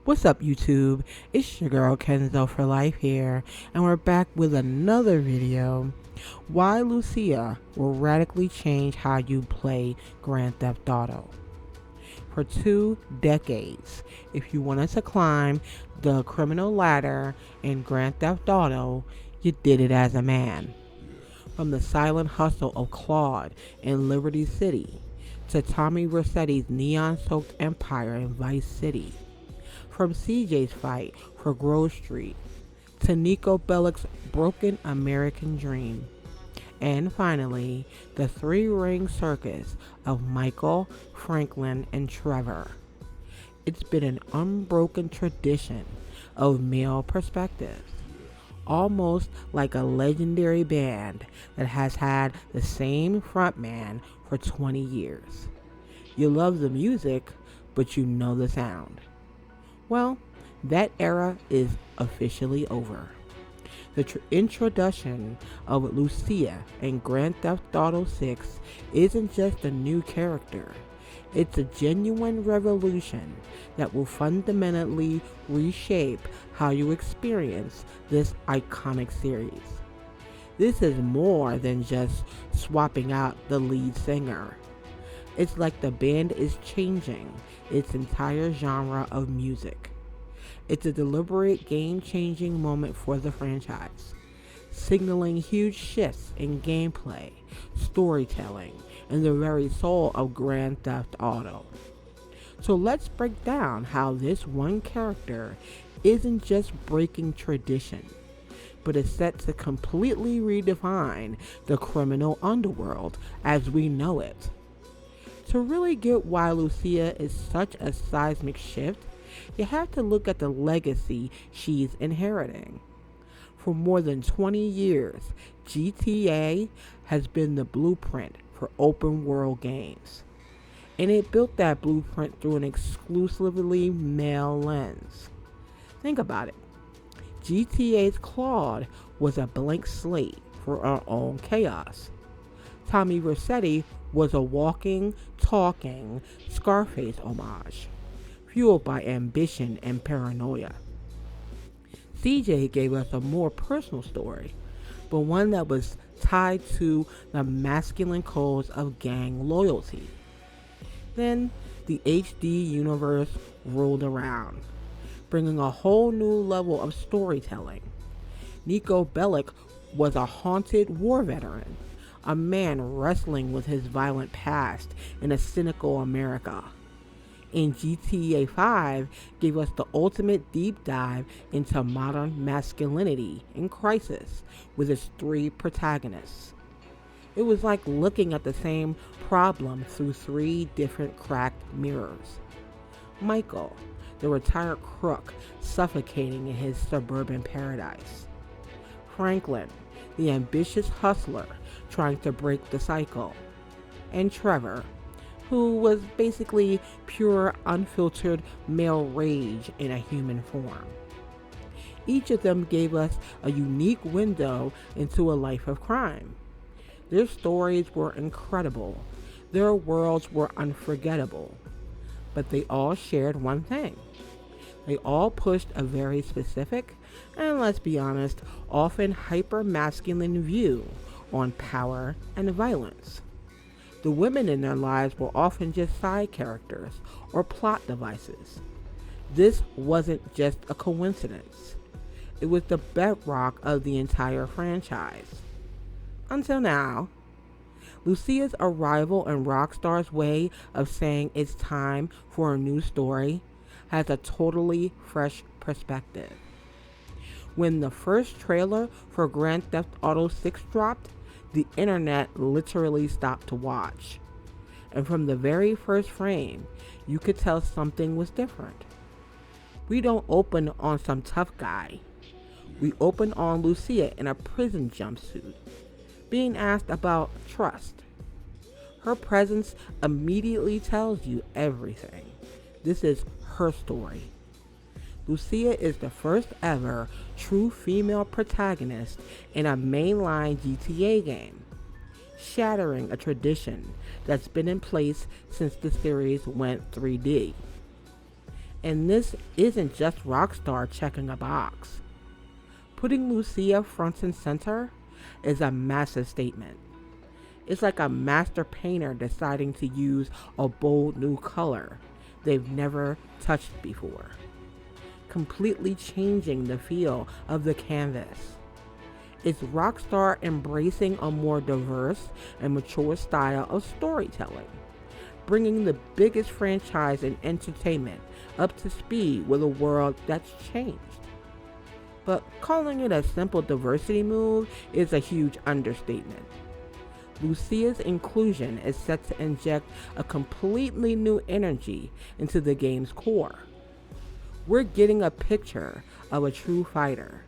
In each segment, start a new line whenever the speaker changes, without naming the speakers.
What's up, YouTube? It's your girl Kenzo for Life here, and we're back with another video. Why Lucia will radically change how you play Grand Theft Auto. For 2 decades, if you wanted to climb the criminal ladder in Grand Theft Auto, you did it as a man. From the silent hustle of Claude in Liberty City to Tommy Vercetti's neon-soaked empire in Vice City. From CJ's fight for Grove Street to Nico Bellic's broken American dream. And finally, the three-ring circus of Michael, Franklin, and Trevor. It's been an unbroken tradition of male perspectives, almost like a legendary band that has had the same frontman for 20 years. You love the music, but you know the sound. Well, that era is officially over. The introduction of Lucia in Grand Theft Auto 6 isn't just a new character. It's a genuine revolution that will fundamentally reshape how you experience this iconic series. This is more than just swapping out the lead singer. It's like the band is changing its entire genre of music. It's a deliberate game-changing moment for the franchise, signaling huge shifts in gameplay, storytelling, and the very soul of Grand Theft Auto. So let's break down how this one character isn't just breaking tradition, but is set to completely redefine the criminal underworld as we know it. To really get why Lucia is such a seismic shift, you have to look at the legacy she's inheriting. For more than 20 years, GTA has been the blueprint for open world games. And it built that blueprint through an exclusively male lens. Think about it. GTA's Claude was a blank slate for our own chaos. Tommy Vercetti was a walking, talking Scarface homage, fueled by ambition and paranoia. CJ gave us a more personal story, but one that was tied to the masculine codes of gang loyalty. Then the HD universe rolled around, bringing a whole new level of storytelling. Nico Bellic was a haunted war veteran, a man wrestling with his violent past in a cynical America. And GTA 5 gave us the ultimate deep dive into modern masculinity in crisis with its 3 protagonists. It was like looking at the same problem through 3 different cracked mirrors. Michael, the retired crook suffocating in his suburban paradise. Franklin, the ambitious hustler trying to break the cycle. And Trevor, who was basically pure, unfiltered male rage in a human form. Each of them gave us a unique window into a life of crime. Their stories were incredible. Their worlds were unforgettable. But they all shared one thing. They all pushed a very specific, and let's be honest, often hyper-masculine view on power and violence. The women in their lives were often just side characters or plot devices. This wasn't just a coincidence. It was the bedrock of the entire franchise. Until now. Lucia's arrival and Rockstar's way of saying it's time for a new story has a totally fresh perspective. When the first trailer for Grand Theft Auto 6 dropped, the internet literally stopped to watch. And from the very first frame, you could tell something was different. We don't open on some tough guy. We open on Lucia in a prison jumpsuit, being asked about trust. Her presence immediately tells you everything. This is her story. Lucia is the first ever true female protagonist in a mainline GTA game, shattering a tradition that's been in place since the series went 3D. And this isn't just Rockstar checking a box. Putting Lucia front and center is a massive statement. It's like a master painter deciding to use a bold new color they've never touched before, completely changing the feel of the canvas. It's Rockstar embracing a more diverse and mature style of storytelling, bringing the biggest franchise in entertainment up to speed with a world that's changed. But calling it a simple diversity move is a huge understatement. Lucia's inclusion is set to inject a completely new energy into the game's core. We're getting a picture of a true fighter,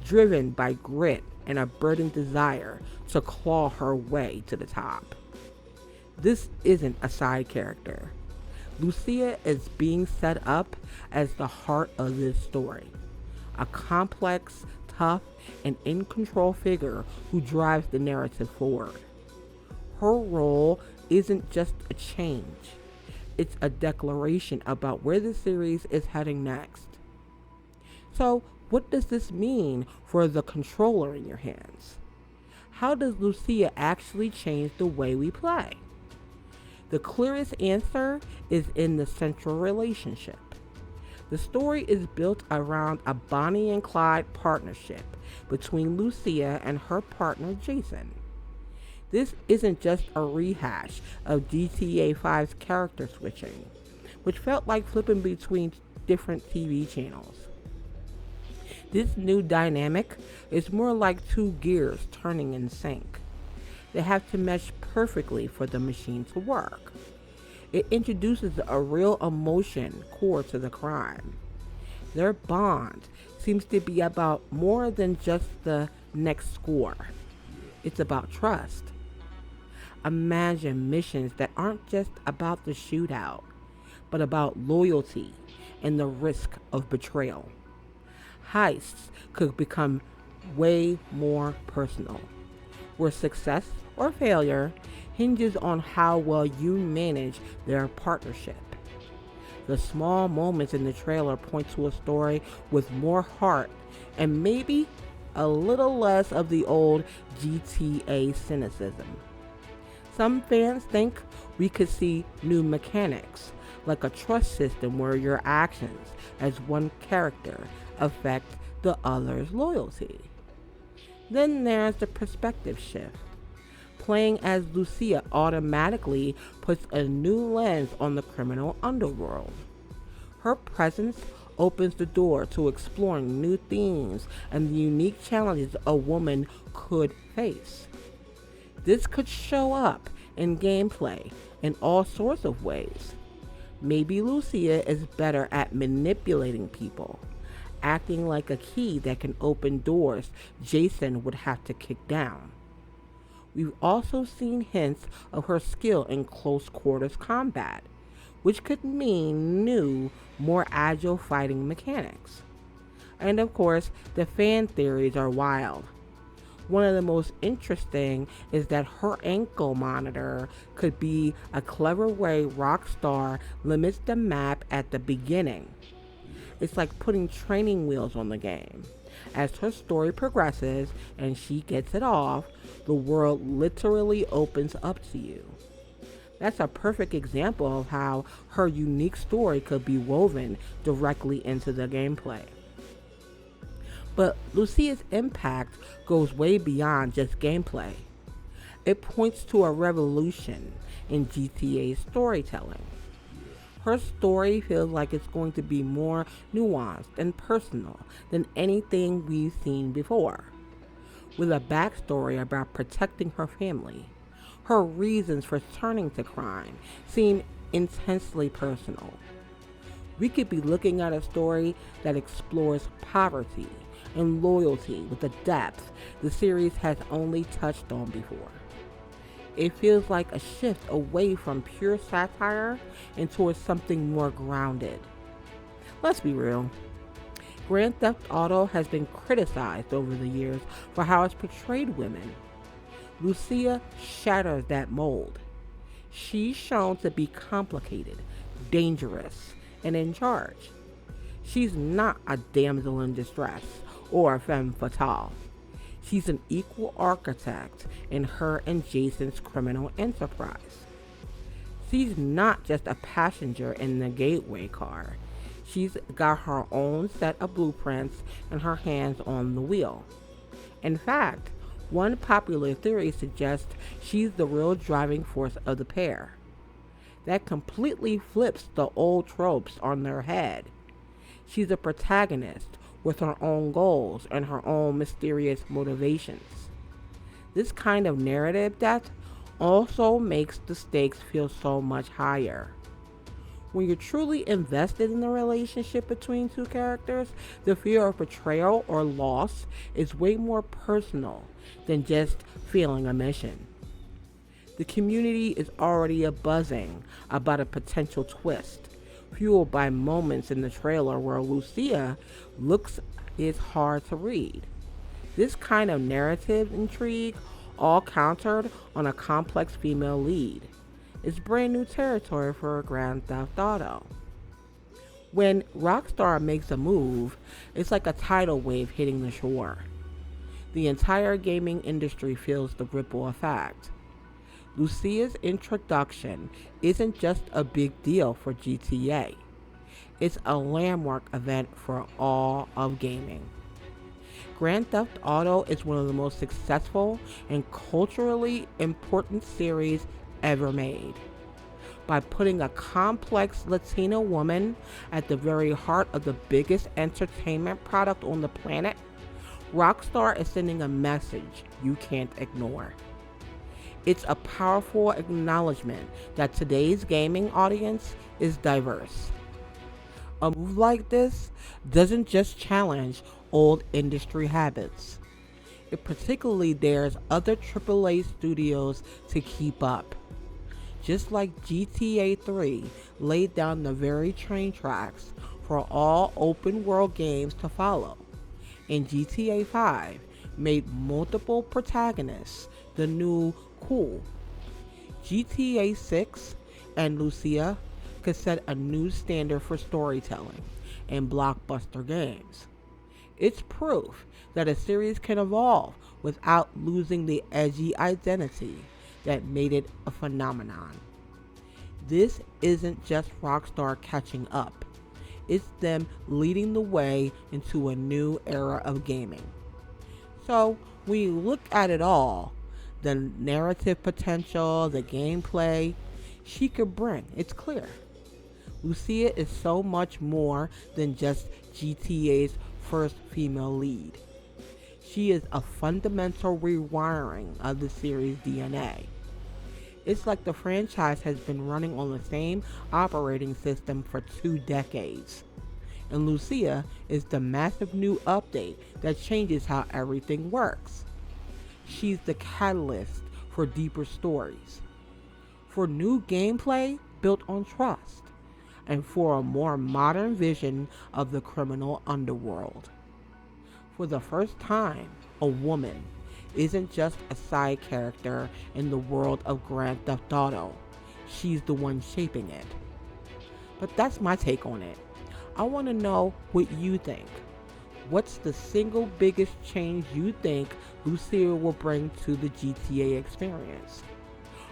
driven by grit and a burning desire to claw her way to the top. This isn't a side character. Lucia is being set up as the heart of this story, a complex, tough, and in control figure who drives the narrative forward. Her role isn't just a change, it's a declaration about where the series is heading next. So, what does this mean for the controller in your hands? How does Lucia actually change the way we play? The clearest answer is in the central relationship. The story is built around a Bonnie and Clyde partnership between Lucia and her partner Jason. This isn't just a rehash of GTA 5's character switching, which felt like flipping between different TV channels. This new dynamic is more like two gears turning in sync. They have to mesh perfectly for the machine to work. It introduces a real emotion core to the crime. Their bond seems to be about more than just the next score. It's about trust. Imagine missions that aren't just about the shootout, but about loyalty and the risk of betrayal. Heists could become way more personal, where success or failure hinges on how well you manage their partnership. The small moments in the trailer point to a story with more heart and maybe a little less of the old GTA cynicism. Some fans think we could see new mechanics, like a trust system where your actions as one character affect the other's loyalty. Then there's the perspective shift. Playing as Lucia automatically puts a new lens on the criminal underworld. Her presence opens the door to exploring new themes and the unique challenges a woman could face. This could show up in gameplay in all sorts of ways. Maybe Lucia is better at manipulating people, acting like a key that can open doors Jason would have to kick down. We've also seen hints of her skill in close quarters combat, which could mean new, more agile fighting mechanics. And of course, the fan theories are wild. One of the most interesting is that her ankle monitor could be a clever way Rockstar limits the map at the beginning. It's like putting training wheels on the game. As her story progresses and she gets it off, the world literally opens up to you. That's a perfect example of how her unique story could be woven directly into the gameplay. But Lucia's impact goes way beyond just gameplay. It points to a revolution in GTA's storytelling. Her story feels like it's going to be more nuanced and personal than anything we've seen before. With a backstory about protecting her family, her reasons for turning to crime seem intensely personal. We could be looking at a story that explores poverty and loyalty with a depth the series has only touched on before. It feels like a shift away from pure satire and towards something more grounded. Let's be real. Grand Theft Auto has been criticized over the years for how it's portrayed women. Lucia shatters that mold. She's shown to be complicated, dangerous, and in charge. She's not a damsel in distress or a femme fatale. She's an equal architect in her and Jason's criminal enterprise. She's not just a passenger in the gateway car. She's got her own set of blueprints and her hands on the wheel. In fact, one popular theory suggests she's the real driving force of the pair. That completely flips the old tropes on their head. She's a protagonist with her own goals and her own mysterious motivations. This kind of narrative depth also makes the stakes feel so much higher. When you're truly invested in the relationship between two characters, the fear of betrayal or loss is way more personal than just feeling a mission. The community is already buzzing about a potential twist, fueled by moments in the trailer where Lucia looks is hard to read. This kind of narrative intrigue, all countered on a complex female lead, is brand new territory for Grand Theft Auto. When Rockstar makes a move, it's like a tidal wave hitting the shore. The entire gaming industry feels the ripple effect. Lucia's introduction isn't just a big deal for GTA. It's a landmark event for all of gaming. Grand Theft Auto is one of the most successful and culturally important series ever made. By putting a complex Latina woman at the very heart of the biggest entertainment product on the planet, Rockstar is sending a message you can't ignore. It's a powerful acknowledgement that today's gaming audience is diverse. A move like this doesn't just challenge old industry habits. It particularly dares other AAA studios to keep up. Just like GTA 3 laid down the very train tracks for all open world games to follow, and GTA 5 made multiple protagonists the new cool. GTA 6 and Lucia could set a new standard for storytelling in blockbuster games. It's proof that a series can evolve without losing the edgy identity that made it a phenomenon. This isn't just Rockstar catching up. It's them leading the way into a new era of gaming. So, when you look at it all, the narrative potential, the gameplay she could bring, it's clear. Lucia is so much more than just GTA's first female lead. She is a fundamental rewiring of the series' DNA. It's like the franchise has been running on the same operating system for 2 decades. And Lucia is the massive new update that changes how everything works. She's the catalyst for deeper stories, for new gameplay built on trust, and for a more modern vision of the criminal underworld. For the first time, a woman isn't just a side character in the world of Grand Theft Auto. She's the one shaping it. But that's my take on it. I want to know what you think. What's the single biggest change you think Lucia will bring to the GTA experience?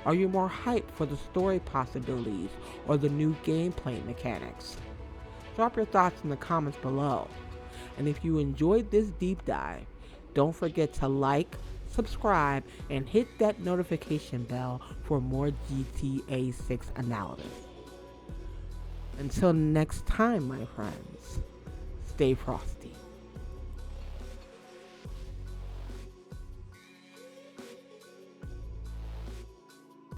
Are you more hyped for the story possibilities or the new gameplay mechanics? Drop your thoughts in the comments below. And if you enjoyed this deep dive, don't forget to like, subscribe, and hit that notification bell for more GTA 6 analysis. Until next time, my friends, stay frosty.